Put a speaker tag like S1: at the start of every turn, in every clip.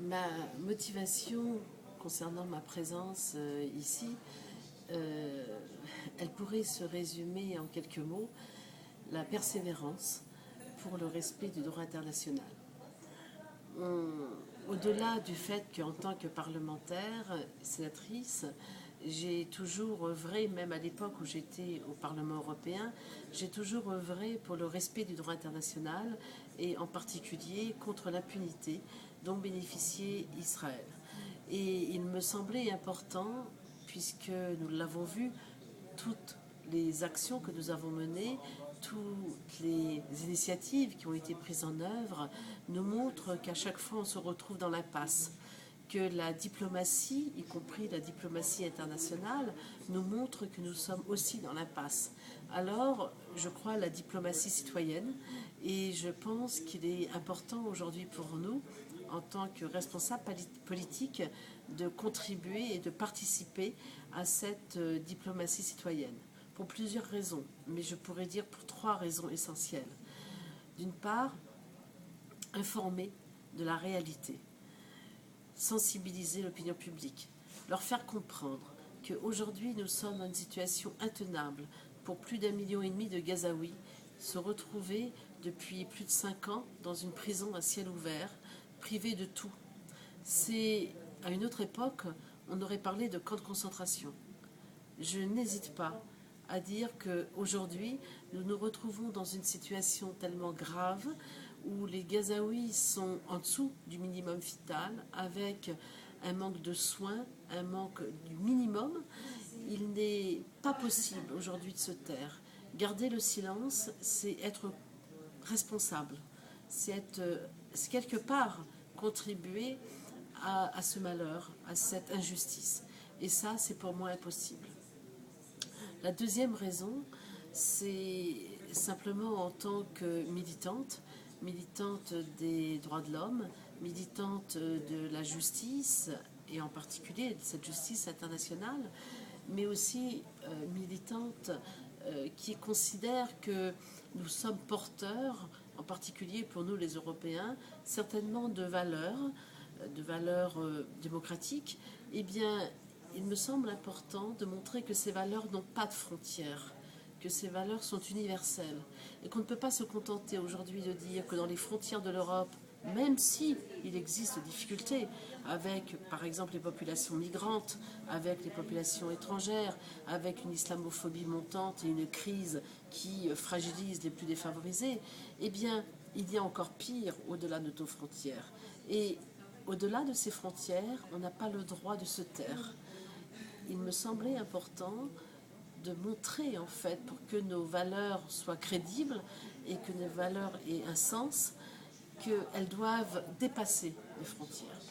S1: Ma motivation concernant ma présence ici, elle pourrait se résumer en quelques mots, la persévérance pour le respect du droit international. Au-delà du fait qu'en tant que parlementaire, sénatrice, j'ai toujours œuvré, même à l'époque où j'étais au Parlement européen, j'ai toujours œuvré pour le respect du droit international et en particulier contre l'impunité dont bénéficiait Israël. Et il me semblait important, puisque nous l'avons vu, toutes les actions que nous avons menées, toutes les initiatives qui ont été prises en œuvre nous montrent qu'à chaque fois on se retrouve dans l'impasse, que la diplomatie, y compris la diplomatie internationale, nous montre que nous sommes aussi dans l'impasse. Alors, je crois à la diplomatie citoyenne et je pense qu'il est important aujourd'hui pour nous, en tant que responsables politiques, de contribuer et de participer à cette diplomatie citoyenne. Pour plusieurs raisons, mais je pourrais dire pour 3 raisons essentielles. D'une part, informer de la réalité, sensibiliser l'opinion publique, leur faire comprendre qu'aujourd'hui nous sommes dans une situation intenable pour plus d'1,5 million de Gazaouis se retrouver depuis plus de 5 ans dans une prison à ciel ouvert, privés de tout. C'est à une autre époque, on aurait parlé de camp de concentration. Je n'hésite pas à dire qu'aujourd'hui, nous nous retrouvons dans une situation tellement grave où les Gazaouis sont en dessous du minimum vital, avec un manque de soins, un manque du minimum. Il n'est pas possible aujourd'hui de se taire. Garder le silence, c'est être responsable. C'est quelque part contribuer à ce malheur, à cette injustice. Et ça, c'est pour moi impossible. La deuxième raison, c'est simplement en tant que militante, militante des droits de l'homme, militante de la justice, et en particulier de cette justice internationale, mais aussi militante qui considère que nous sommes porteurs, en particulier pour nous les Européens, certainement de valeurs démocratiques. Eh bien, il me semble important de montrer que ces valeurs n'ont pas de frontières, que ces valeurs sont universelles et qu'on ne peut pas se contenter aujourd'hui de dire que dans les frontières de l'Europe, même si il existe des difficultés avec, par exemple, les populations migrantes, avec les populations étrangères, avec une islamophobie montante et une crise qui fragilise les plus défavorisés, eh bien, il y a encore pire au-delà de nos frontières. Et au-delà de ces frontières, on n'a pas le droit de se taire. Il me semblait important de montrer, en fait, pour que nos valeurs soient crédibles et que nos valeurs aient un sens, qu'elles doivent dépasser les frontières.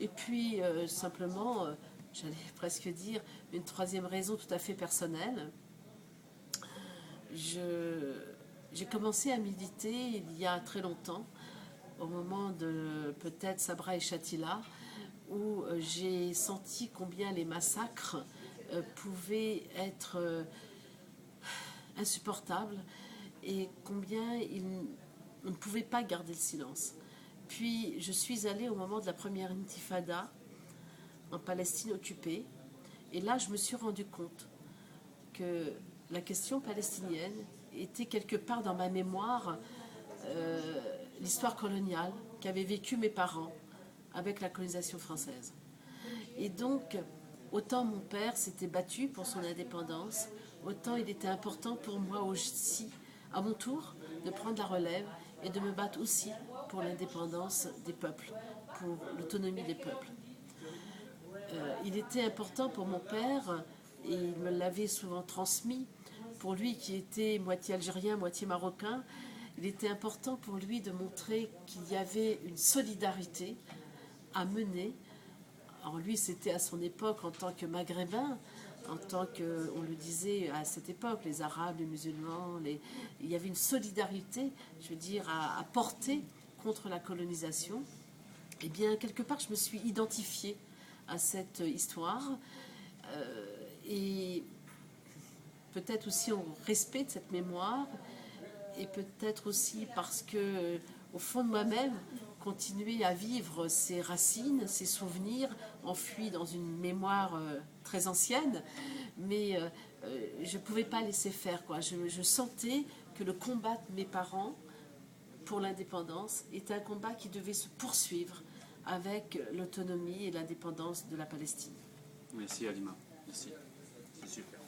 S1: Et puis, simplement, j'allais presque dire, une troisième raison tout à fait personnelle. J'ai commencé à militer il y a très longtemps, au moment de peut-être Sabra et Shatila, où j'ai senti combien les massacres pouvaient être insupportables et combien on ne pouvait pas garder le silence. Puis je suis allée au moment de la première intifada en Palestine occupée, et là je me suis rendu compte que la question palestinienne était quelque part dans ma mémoire l'histoire coloniale qu'avaient vécu mes parents avec la colonisation française. Et donc, autant mon père s'était battu pour son indépendance, autant il était important pour moi aussi, à mon tour, de prendre la relève et de me battre aussi pour l'indépendance des peuples, pour l'autonomie des peuples. Il était important pour mon père, et il me l'avait souvent transmis, pour lui qui était moitié algérien, moitié marocain, il était important pour lui de montrer qu'il y avait une solidarité à mener. Alors lui, c'était à son époque en tant que maghrébin, en tant que, on le disait à cette époque, les Arabes, les musulmans, il y avait une solidarité, je veux dire, à porter contre la colonisation. Eh bien, quelque part, je me suis identifiée à cette histoire et peut-être aussi en respect de cette mémoire et peut-être aussi parce que, au fond de moi-même, continuer à vivre ses racines, ses souvenirs, enfouis dans une mémoire très ancienne. Mais je ne pouvais pas laisser faire, quoi. Je sentais que le combat de mes parents pour l'indépendance était un combat qui devait se poursuivre avec l'autonomie et l'indépendance de la Palestine.
S2: Merci Halima, merci, c'est super.